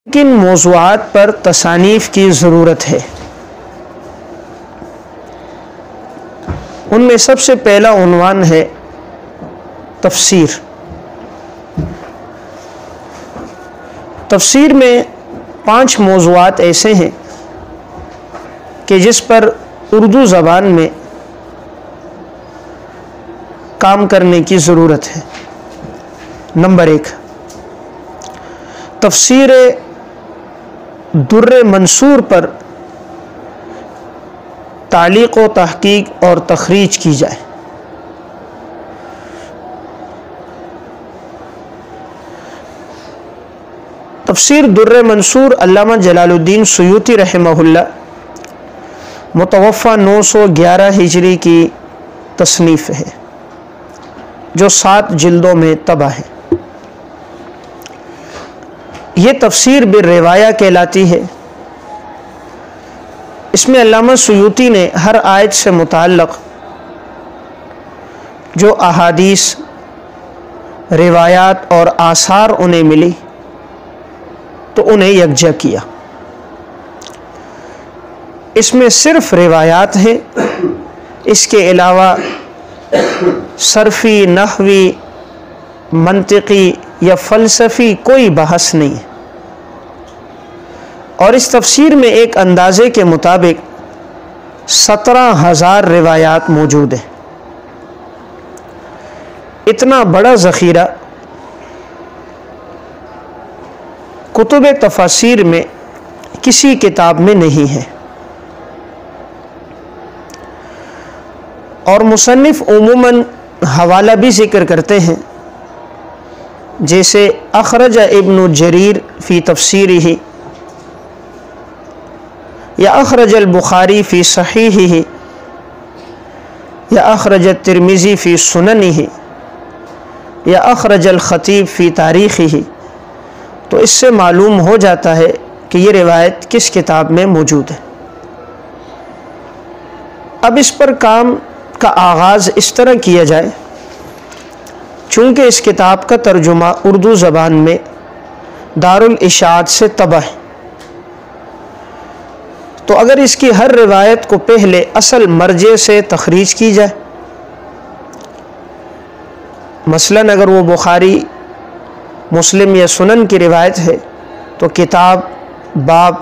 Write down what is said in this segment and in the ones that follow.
کن موضوعات پر تصانیف کی ضرورت ہے؟ ان میں سب سے پہلا عنوان ہے تفسیر۔ تفسیر میں 5 موضوعات ایسے ہیں کہ جس پر اردو زبان میں کام کرنے کی ضرورت ہے۔ نمبر 1، تفسیر در منصور پر تعلیق و تحقیق اور تخریج کی جائے۔ تفسیر در منصور علامہ جلال الدین سیوطی رحمہ اللہ متوفی 911 ہجری کی تصنیف ہے جو 7 جلدوں میں طبع ہے۔ یہ تفسیر بالروایہ کہلاتی ہے۔ اس میں علامہ سیوطی نے ہر آیت سے متعلق جو احادیث، روایات اور آثار انہیں ملی تو انہیں یکجا کیا۔ اس میں صرف روایات ہیں، اس کے علاوہ صرفی، نحوی، منطقی یا فلسفی کوئی بحث نہیں ہے۔ اور اس تفسیر میں ایک اندازے کے مطابق 17,000 روایات موجود ہیں۔ اتنا بڑا ذخیرہ کتب تفاسیر میں کسی کتاب میں نہیں ہے۔ اور مصنف عموماً حوالہ بھی ذکر کرتے ہیں، جیسے اخرج ابن جریر فی تفسیرہ، یا اخرج البخاری فی صحیحہ، یا اخرج الترمذی فی سننہ، یا اخرج الخطیب فی تاریخہ۔ تو اس سے معلوم ہو جاتا ہے کہ یہ روایت کس کتاب میں موجود ہے۔ اب اس پر کام کا آغاز اس طرح کیا جائے، چونکہ اس کتاب کا ترجمہ اردو زبان میں دارالاشاعت سے طبع ہے، تو اگر اس کی ہر روایت کو پہلے اصل مرجع سے تخریج کی جائے، مثلاً اگر وہ بخاری، مسلم یا سنن کی روایت ہے تو کتاب، باب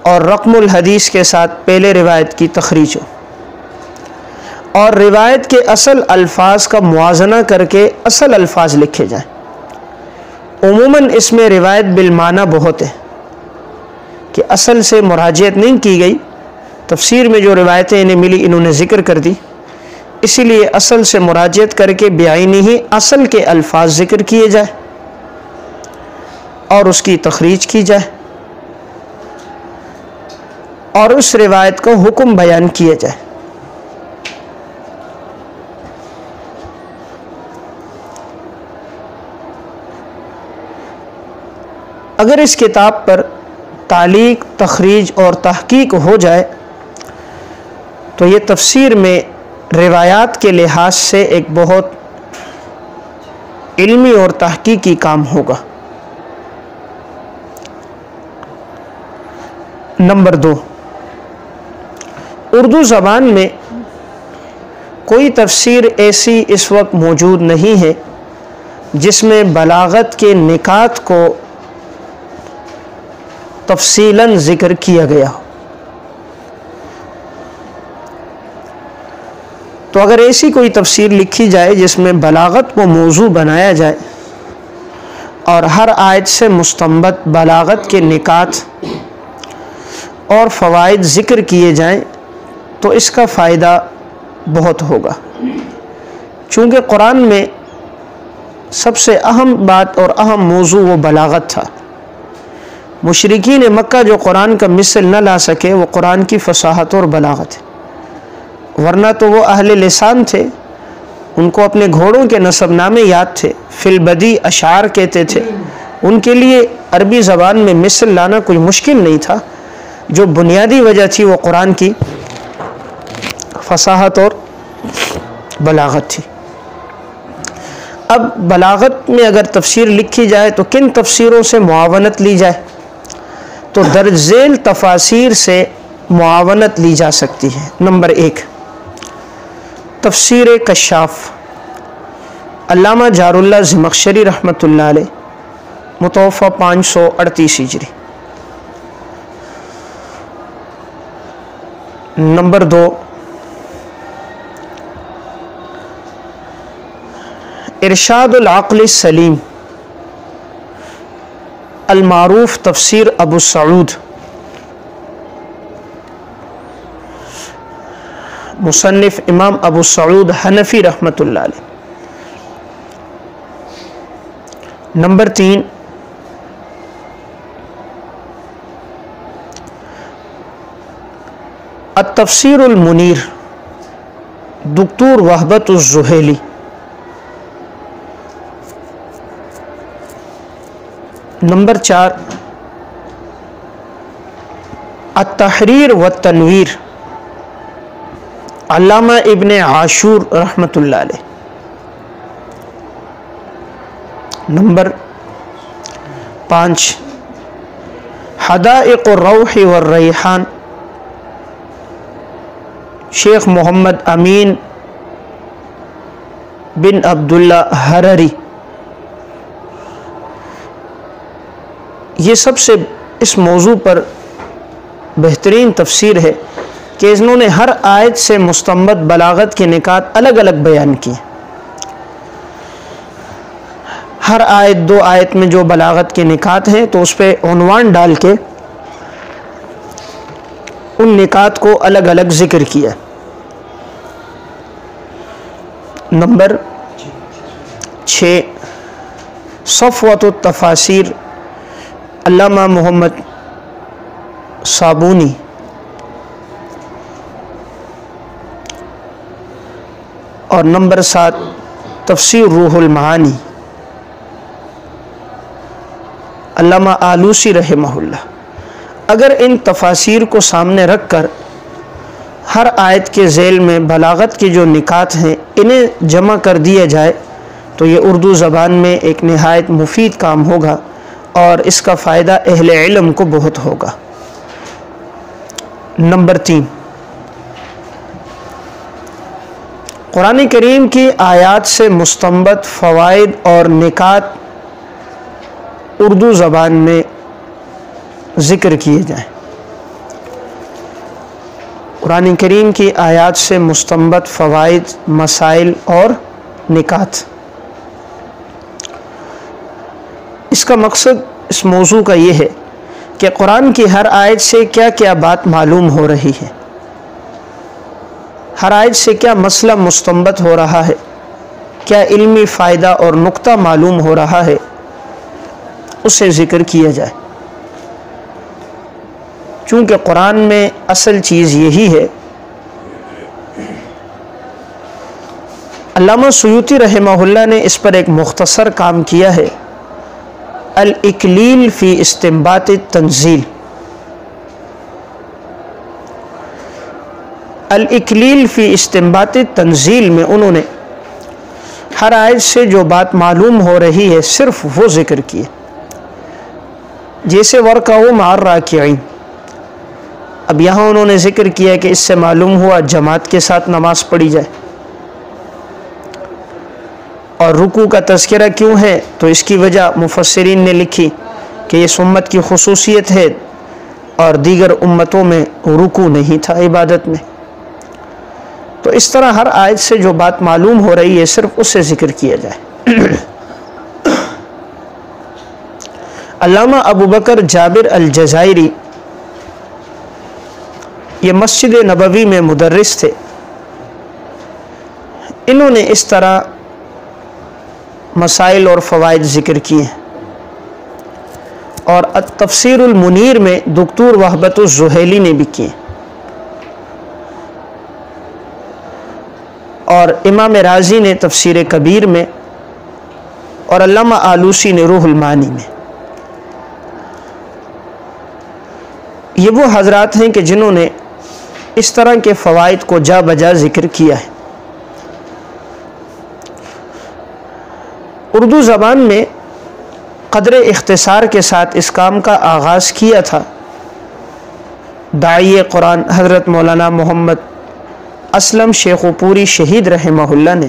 اور رقم الحدیث کے ساتھ پہلے روایت کی تخریج ہو، اور روایت کے اصل الفاظ کا موازنہ کر کے اصل الفاظ لکھے جائیں۔ عموماً اس میں روایت بالمعنی بہت ہے کہ اصل سے مراجعت نہیں کی گئی، تفسیر میں جو روایتیں انہیں ملی انہوں نے ذکر کر دی، اسی لیے اصل سے مراجعت کر کے بعینی ہی اصل کے الفاظ ذکر کیے جائے اور اس کی تخریج کی جائے، اور اس روایت کو حکم بیان کیا جائے۔ اگر اس کتاب پر تعلیق، تخریج اور تحقیق ہو جائے تو یہ تفسیر میں روایات کے لحاظ سے ایک بہت علمی اور تحقیقی کام ہوگا۔ نمبر 2، اردو زبان میں کوئی تفسیر ایسی اس وقت موجود نہیں ہے جس میں بلاغت کے نکات کو تفصیلاً ذکر کیا گیا ہو۔ تو اگر ایسی کوئی تفسیر لکھی جائے جس میں بلاغت کو موضوع بنایا جائے اور ہر آیت سے مستنبط بلاغت کے نکات اور فوائد ذکر کیے جائیں تو اس کا فائدہ بہت ہوگا، چونکہ قرآن میں سب سے اہم بات اور اہم موضوع وہ بلاغت تھا۔ مشرکین مکہ جو قرآن کا مثل نہ لا سکے وہ قرآن کی فصاحت اور بلاغت ہے، ورنہ تو وہ اہل لسان تھے، ان کو اپنے گھوڑوں کے نسب نامے یاد تھے، فی البدی اشعار کہتے تھے، ان کے لیے عربی زبان میں مثل لانا کوئی مشکل نہیں تھا۔ جو بنیادی وجہ تھی وہ قرآن کی فصاحت اور بلاغت تھی۔ اب بلاغت میں اگر تفسیر لکھی جائے تو کن تفسیروں سے معاونت لی جائے؟ تو درج ذیل تفاسیر سے معاونت لی جا سکتی ہے۔ نمبر 1، تفسیر کشاف، علامہ جار اللہ زمخشری رحمۃ اللہ علیہ، متوفی 538 ہجری۔ نمبر 2، ارشاد العقل السلیم، المعروف تفسیر ابو سعود، مصنف امام ابو سعود حنفی رحمۃ اللہ علیہ۔ نمبر 3، التفسیر المنیر، دکتور وہبت الزہیلی۔ نمبر 4، التحریر والتنویر، علامہ ابن عاشور رحمۃ اللہ علیہ۔ نمبر 5، حدائق الروح والریحان، شیخ محمد امین بن عبداللہ حرری۔ یہ سب سے اس موضوع پر بہترین تفسیر ہے کہ انہوں نے ہر آیت سے مستنبط بلاغت کے نکات الگ الگ بیان کیے۔ ہر آیت 2 آیت میں جو بلاغت کے نکات ہیں تو اس پہ عنوان ڈال کے ان نکات کو الگ الگ ذکر کیا۔ نمبر 6، صفوۃ التفاسیر، علامہ محمد صابونی۔ اور نمبر 7، تفسیر روح المعانی، علامہ آلوسی رحمہ اللہ۔ اگر ان تفاسیر کو سامنے رکھ کر ہر آیت کے ذیل میں بلاغت کے جو نکات ہیں انہیں جمع کر دیا جائے تو یہ اردو زبان میں ایک نہایت مفید کام ہوگا اور اس کا فائدہ اہل علم کو بہت ہوگا۔ نمبر 3، قرآن کریم کی آیات سے مستنبط فوائد اور نکات اردو زبان میں ذکر کیے جائیں۔ قرآن کریم کی آیات سے مستنبط فوائد، مسائل اور نکات، اس کا مقصد اس موضوع کا یہ ہے کہ قرآن کی ہر آیت سے کیا کیا بات معلوم ہو رہی ہے، ہر آیت سے کیا مسئلہ مستنبط ہو رہا ہے، کیا علمی فائدہ اور نقطہ معلوم ہو رہا ہے، اسے ذکر کیا جائے۔ چونکہ قرآن میں اصل چیز یہی ہے۔ علامہ سیوطی رحمہ اللہ نے اس پر ایک مختصر کام کیا ہے، الاکلیل فی استنباط التنزیل۔ الاکلیل فی استنباط التنزیل میں انہوں نے ہر آیت سے جو بات معلوم ہو رہی ہے صرف وہ ذکر کیے، جیسے ورکعوا مع الراکعین۔ اب یہاں انہوں نے ذکر کیا کہ اس سے معلوم ہوا جماعت کے ساتھ نماز پڑھی جائے، اور رکوع کا تذکرہ کیوں ہے تو اس کی وجہ مفسرین نے لکھی کہ یہ امت کی خصوصیت ہے اور دیگر امتوں میں رکوع نہیں تھا عبادت میں۔ تو اس طرح ہر آیت سے جو بات معلوم ہو رہی ہے صرف اس سے ذکر کیا جائے۔ علامہ ابو بکر جابر الجزائری یہ مسجد نبوی میں مدرس تھے، انہوں نے اس طرح مسائل اور فوائد ذکر کیے ہیں۔ اور التفسیر المنیر میں دکتور وہبت الزہیلی نے بھی کیے، اور امام رازی نے تفسیر کبیر میں، اور علامہ آلوسی نے روح المعانی میں۔ یہ وہ حضرات ہیں کہ جنہوں نے اس طرح کے فوائد کو جا بجا ذکر کیا ہے۔ اردو زبان میں قدر اختصار کے ساتھ اس کام کا آغاز کیا تھا داعی قرآن حضرت مولانا محمد اسلم شیخ پوری شہید رحمہ اللہ نے،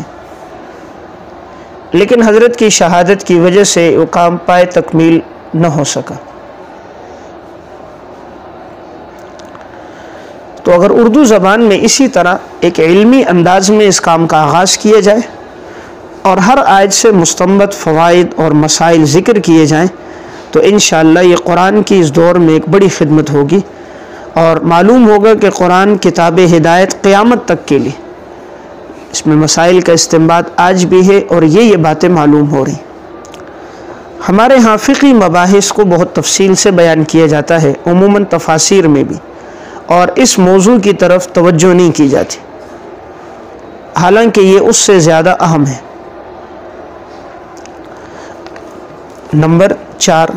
لیکن حضرت کی شہادت کی وجہ سے وہ کام پائے تکمیل نہ ہو سکا۔ تو اگر اردو زبان میں اسی طرح ایک علمی انداز میں اس کام کا آغاز کیا جائے اور ہر آیت سے مستنبط فوائد اور مسائل ذکر کیے جائیں تو انشاءاللہ یہ قرآن کی اس دور میں ایک بڑی خدمت ہوگی، اور معلوم ہوگا کہ قرآن کتاب ہدایت قیامت تک کے لیے، اس میں مسائل کا استنباط آج بھی ہے اور یہ باتیں معلوم ہو رہی۔ ہمارے ہاں فقہی مباحث کو بہت تفصیل سے بیان کیا جاتا ہے، عموماً تفاسیر میں بھی، اور اس موضوع کی طرف توجہ نہیں کی جاتی، حالانکہ یہ اس سے زیادہ اہم ہے۔ نمبر 4،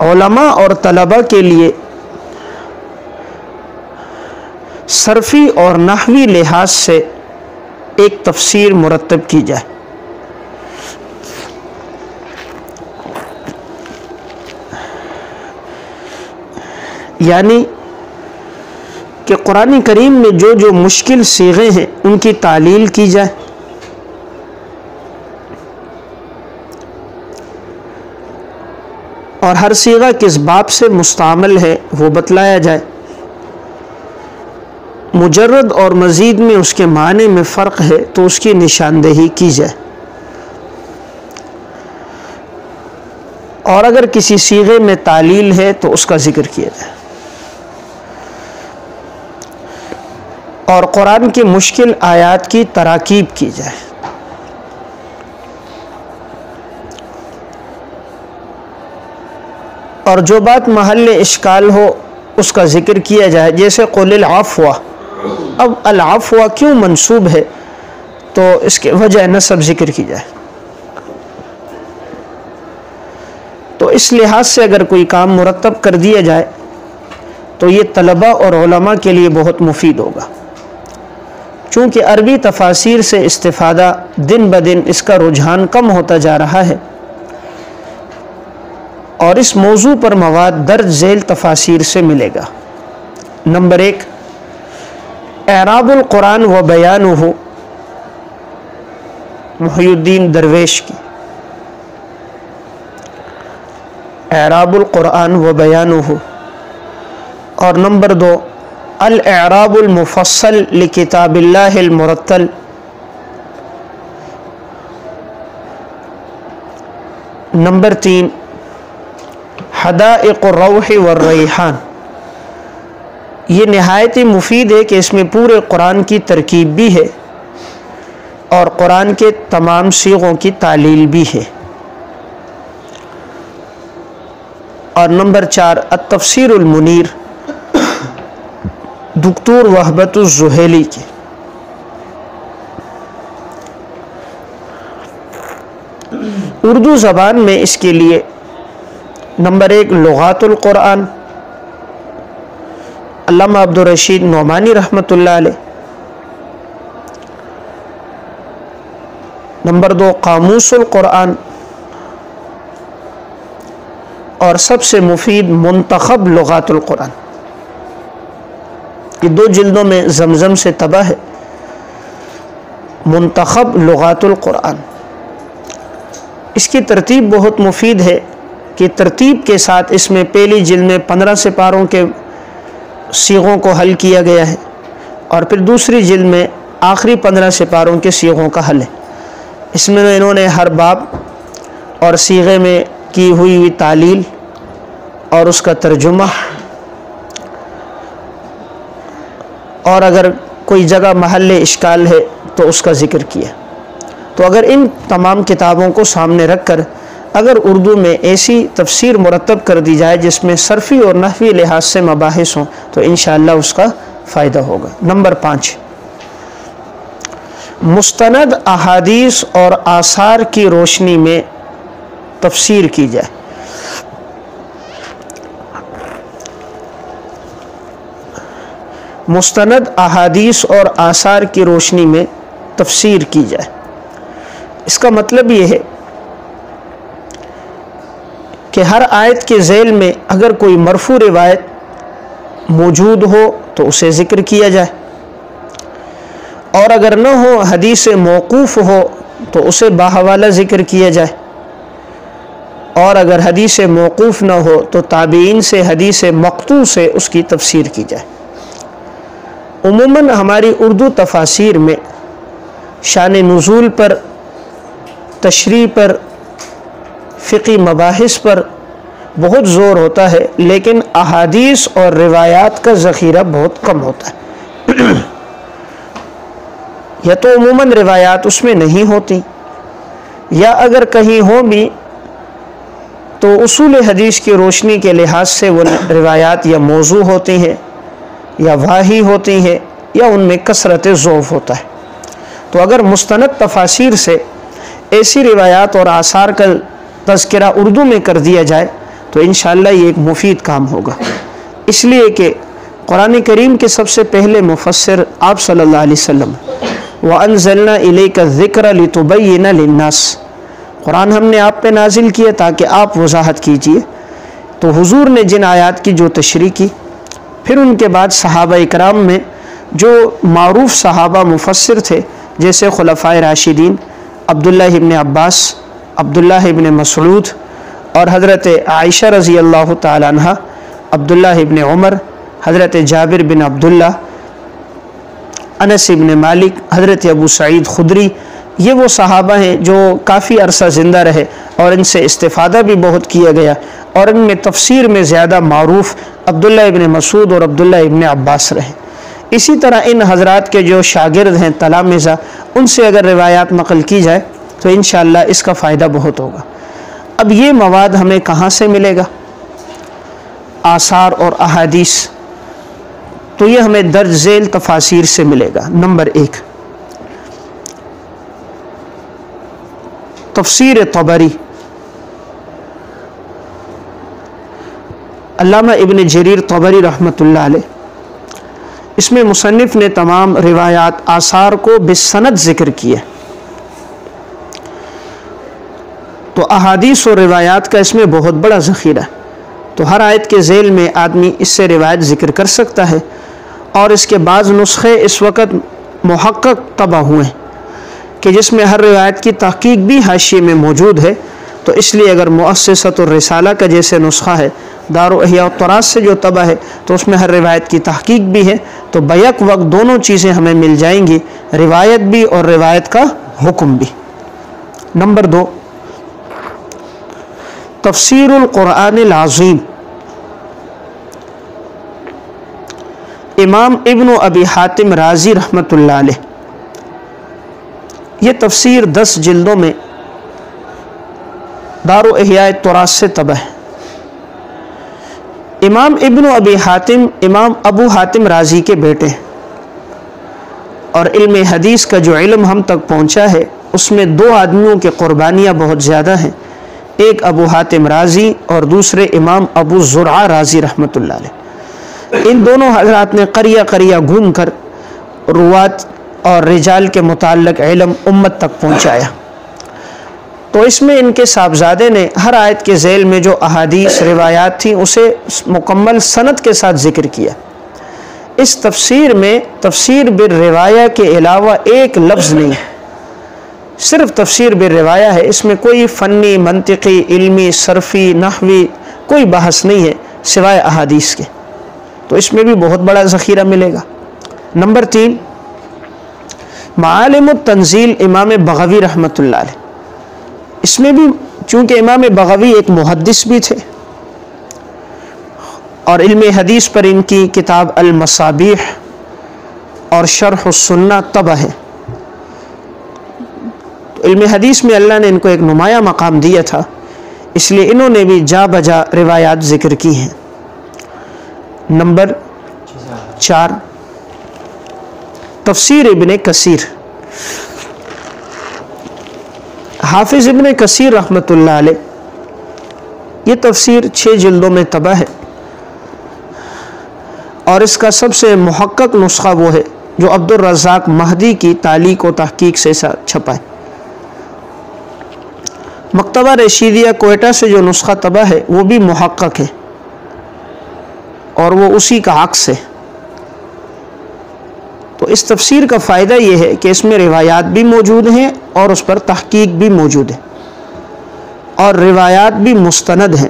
علماء اور طلباء کے لیے صرفی اور نحوی لحاظ سے ایک تفسیر مرتب کی جائے۔ یعنی کہ قرآن کریم میں جو جو مشکل صیغے ہیں ان کی تعلیل کی جائے، اور ہر صیغہ کس باب سے مستعمل ہے وہ بتلایا جائے، مجرد اور مزید میں اس کے معنی میں فرق ہے تو اس کی نشاندہی کی جائے، اور اگر کسی صیغے میں تعلیل ہے تو اس کا ذکر کیا جائے، اور قرآن کی مشکل آیات کی تراکیب کی جائے۔ اور جو بات محل اشکال ہو اس کا ذکر کیا جائے، جیسے قل العفو، اب العفو کیوں منصوب ہے تو اس کے وجہ نصب ذکر کی جائے۔ تو اس لحاظ سے اگر کوئی کام مرتب کر دیا جائے تو یہ طلباء اور علماء کے لیے بہت مفید ہوگا، چونکہ عربی تفاسیر سے استفادہ دن بدن اس کا رجحان کم ہوتا جا رہا ہے، اور اس موضوع پر مواد درج ذیل تفاسیر سے ملے گا۔ نمبر 1، اعراب القرآن و بیانہ، محی الدین درویش کی، اعراب القرآن و بیانہ۔ اور نمبر 2، الاعراب المفصل لکتاب اللہ المرتل۔ نمبر 3، حدائق الروح والریحان۔ یہ نہایت ہی مفید ہے کہ اس میں پورے قرآن کی ترکیب بھی ہے اور قرآن کے تمام صیغوں کی تعلیل بھی ہے۔ اور نمبر 4، التفسیر المنیر، دکتور وہبت الزہیلی کی۔ اردو زبان میں اس کے لیے نمبر 1، لغات القرآن، علامہ عبدالرشید نعمانی رحمۃ اللہ علیہ۔ نمبر 2، قاموس القرآن، اور سب سے مفید منتخب لغات القرآن۔ یہ 2 جلدوں میں زمزم سے طبع ہے، منتخب لغات القرآن۔ اس کی ترتیب بہت مفید ہے کہ ترتیب کے ساتھ اس میں پہلی جلد میں 15 سپاروں کے صیغوں کو حل کیا گیا ہے، اور پھر دوسری جلد میں آخری 15 سپاروں کے صیغوں کا حل ہے۔ اس میں انہوں نے ہر باب اور صیغے میں کی ہوئی تعلیل اور اس کا ترجمہ، اور اگر کوئی جگہ محل اشکال ہے تو اس کا ذکر کیا۔ تو اگر ان تمام کتابوں کو سامنے رکھ کر اگر اردو میں ایسی تفسیر مرتب کر دی جائے جس میں صرفی اور نحوی لحاظ سے مباحث ہوں تو انشاءاللہ اس کا فائدہ ہوگا۔ نمبر 5، مستند احادیث اور آثار کی روشنی میں تفسیر کی جائے۔ مستند احادیث اور آثار کی روشنی میں تفسیر کی جائے۔ اس کا مطلب یہ ہے کہ ہر آیت کے ذیل میں اگر کوئی مرفوع روایت موجود ہو تو اسے ذکر کیا جائے، اور اگر نہ ہو حدیث موقوف ہو تو اسے باحوالہ ذکر کیا جائے، اور اگر حدیث موقوف نہ ہو تو تابعین سے حدیث مقطوع سے اس کی تفسیر کی جائے۔ عموماً ہماری اردو تفاسیر میں شان نزول پر، تشریح پر، فقی مباحث پر بہت زور ہوتا ہے، لیکن احادیث اور روایات کا ذخیرہ بہت کم ہوتا ہے۔ یا تو عموماً روایات اس میں نہیں ہوتی، یا اگر کہیں ہوں بھی تو اصول حدیث کی روشنی کے لحاظ سے وہ روایات یا موضوع ہوتی ہیں یا واہی ہوتی ہیں، یا ان میں کثرت ضعف ہوتا ہے۔ تو اگر مستند تفاسیر سے ایسی روایات اور آثار کا تذکرہ اردو میں کر دیا جائے تو انشاءاللہ یہ ایک مفید کام ہوگا، اس لیے کہ قرآن کریم کے سب سے پہلے مفسر آپ صلی اللہ علیہ وسلم، وَأَنزَلْنَا إِلَيْكَ الذِّكْرَ لِتُبَيِّنَ لِلنَّاسِ، قرآن ہم نے آپ پہ نازل کیا تاکہ آپ وضاحت کیجئے۔ تو حضور نے جن آیات کی جو تشریح کی، پھر ان کے بعد صحابہ اکرام میں جو معروف صحابہ مفسر تھے، جیسے خلفائے راشدین عبداللہ ابن عباس، عبداللہ ابن مسعود، اور حضرت عائشہ رضی اللہ تعالیٰ عنہ، عبداللہ ابن عمر، حضرت جابر بن عبداللہ، انس ابن مالک، حضرت ابو سعید خدری، یہ وہ صحابہ ہیں جو کافی عرصہ زندہ رہے اور ان سے استفادہ بھی بہت کیا گیا، اور ان میں تفسیر میں زیادہ معروف عبداللہ ابن مسعود اور عبداللہ ابن عباس رہے۔ اسی طرح ان حضرات کے جو شاگرد ہیں تلامذہ، ان سے اگر روایات نقل کی جائے تو انشاءاللہ اس کا فائدہ بہت ہوگا۔ اب یہ مواد ہمیں کہاں سے ملے گا؟ آثار اور احادیث، تو یہ ہمیں درج ذیل تفاسیر سے ملے گا۔ نمبر 1، تفسیر طبری، علامہ ابن جریر طبری رحمۃ اللہ علیہ، اس میں مصنف نے تمام روایات آثار کو بسند ذکر کیے، تو احادیث اور روایات کا اس میں بہت بڑا ذخیرہ ہے۔ تو ہر آیت کے ذیل میں آدمی اس سے روایت ذکر کر سکتا ہے، اور اس کے بعض نسخے اس وقت محقق طبع ہوئے ہیں کہ جس میں ہر روایت کی تحقیق بھی حاشیے میں موجود ہے۔ تو اس لیے اگر مؤسسۃ الرسالہ کا جیسے نسخہ ہے، دار احیاء التراث سے جو طبع ہے، تو اس میں ہر روایت کی تحقیق بھی ہے، تو بیک وقت دونوں چیزیں ہمیں مل جائیں گی، روایت بھی اور روایت کا حکم بھی۔ نمبر 2، تفسیر القرآن العظیم، امام ابن ابی حاتم رازی رحمۃ اللہ علیہ، یہ تفسیر 10 جلدوں میں دار احیاء التراث سے طبع ہے۔ امام ابن ابی حاتم امام ابو حاتم رازی کے بیٹے ہیں، اور علم حدیث کا جو علم ہم تک پہنچا ہے اس میں 2 آدمیوں کی قربانیاں بہت زیادہ ہیں، ایک ابو حاتم رازی اور دوسرے امام ابو زرعہ رازی رحمۃ اللہ علیہ۔ ان دونوں حضرات نے قریہ قریہ گھوم کر روات اور رجال کے متعلق علم امت تک پہنچایا۔ تو اس میں ان کے صاحبزادے نے ہر آیت کے ذیل میں جو احادیث روایات تھیں اسے مکمل سند کے ساتھ ذکر کیا۔ اس تفسیر میں تفسیر بالروایہ کے علاوہ ایک لفظ نہیں ہے، صرف تفسیر بالروایہ ہے، اس میں کوئی فنی، منطقی، علمی، صرفی، نحوی کوئی بحث نہیں ہے سوائے احادیث کے، تو اس میں بھی بہت بڑا ذخیرہ ملے گا۔ نمبر 3، معالم التنزیل امام بغوی رحمۃ اللہ علیہ، اس میں بھی چونکہ امام بغوی ایک محدث بھی تھے اور علم حدیث پر ان کی کتاب المصابیح اور شرح السنہ طبع ہے، تو علم حدیث میں اللہ نے ان کو ایک نمایاں مقام دیا تھا، اس لیے انہوں نے بھی جا بجا روایات ذکر کی ہیں۔ نمبر 4، تفسیر ابن کثیر، حافظ ابن کثیر رحمۃ اللہ علیہ، یہ تفسیر 6 جلدوں میں طبع ہے، اور اس کا سب سے محقق نسخہ وہ ہے جو عبد الرزاق مہدی کی تعلیق و تحقیق سے چھپا ہے۔ مکتبہ رشیدیہ کوئٹہ سے جو نسخہ طبع ہے وہ بھی محقق ہے اور وہ اسی کا عکس ہے۔ تو اس تفسیر کا فائدہ یہ ہے کہ اس میں روایات بھی موجود ہیں اور اس پر تحقیق بھی موجود ہے، اور روایات بھی مستند ہیں،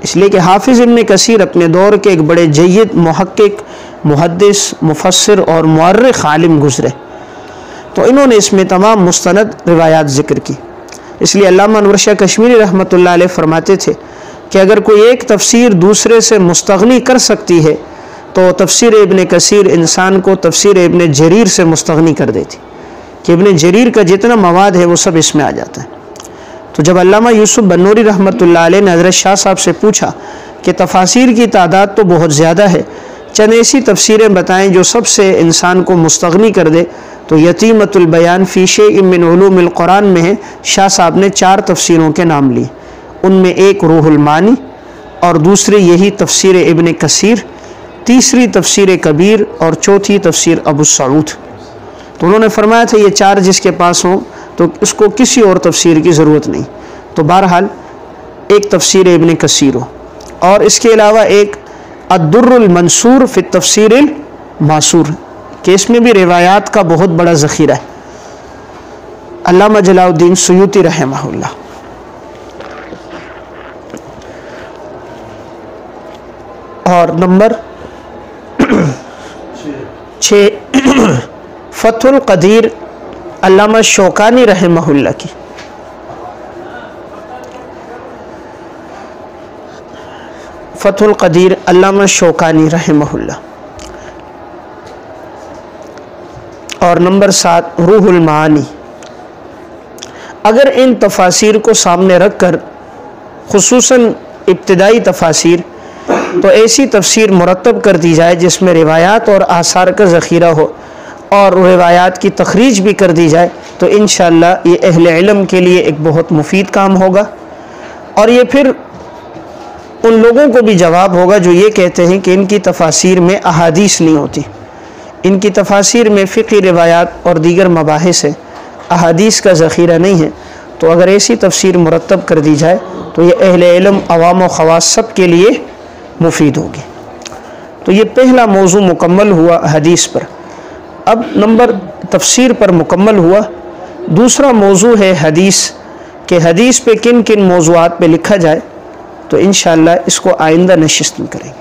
اس لیے کہ حافظ ابن کثیر اپنے دور کے ایک بڑے جید محقق، محدث، مفسر اور مورخ عالم گزرے، تو انہوں نے اس میں تمام مستند روایات ذکر کی۔ اس لیے علامہ انور شاہ کشمیری رحمۃ اللہ علیہ فرماتے تھے کہ اگر کوئی ایک تفسیر دوسرے سے مستغنی کر سکتی ہے تو تفسیر ابن کثیر انسان کو تفسیر ابن جریر سے مستغنی کر دیتی، کہ ابن جریر کا جتنا مواد ہے وہ سب اس میں آ جاتا ہے۔ تو جب علامہ یوسف بنوری رحمۃ اللہ علیہ نے حضرت شاہ صاحب سے پوچھا کہ تفاسیر کی تعداد تو بہت زیادہ ہے، چند ایسی تفسیریں بتائیں جو سب سے انسان کو مستغنی کر دے، تو یتیمۃ البیان فی شیء من علوم القرآن میں ہے، شاہ صاحب نے 4 تفسیروں کے نام لیے، ان میں ایک روح المعانی، اور دوسری یہی تفسیر ابن کثیر، تیسری تفسیر کبیر، اور چوتھی تفسیر ابو سعود۔ تو انہوں نے فرمایا تھا یہ 4 جس کے پاس ہوں تو اس کو کسی اور تفسیر کی ضرورت نہیں۔ تو بہرحال ایک تفسیر ابن کثیر ہو، اور اس کے علاوہ ایک الدر المنصور فی التفسیر الماسور، کہ اس میں بھی روایات کا بہت بڑا ذخیرہ ہے، علامہ جلال الدین سیوطی رحمہ اللہ۔ اور نمبر 6 فتح القدیر علامہ شوکانی رحمہ اللہ کی۔ فتح القدیر علامہ شوکانی رحمہ اللہ۔ اور نمبر 7 روح المعانی۔ اگر ان تفاسیر کو سامنے رکھ کر، خصوصاً ابتدائی تفاسیر، تو ایسی تفسیر مرتب کر دی جائے جس میں روایات اور آثار کا ذخیرہ ہو اور روایات کی تخریج بھی کر دی جائے، تو انشاءاللہ یہ اہل علم کے لیے ایک بہت مفید کام ہوگا، اور یہ پھر ان لوگوں کو بھی جواب ہوگا جو یہ کہتے ہیں کہ ان کی تفاسیر میں احادیث نہیں ہوتی، ان کی تفاسیر میں فقہی روایات اور دیگر مباحث ہیں، احادیث کا ذخیرہ نہیں ہے۔ تو اگر ایسی تفسیر مرتب کر دی جائے تو یہ اہل علم، عوام و خواص سب کے لیے مفید ہوگی۔ تو یہ پہلا موضوع مکمل ہوا حدیث پر۔ اب نمبر تفسیر پر مکمل ہوا۔ دوسرا موضوع ہے حدیث، کہ حدیث پہ کن کن موضوعات پہ لکھا جائے، تو انشاءاللہ اس کو آئندہ نشست میں کریں گے۔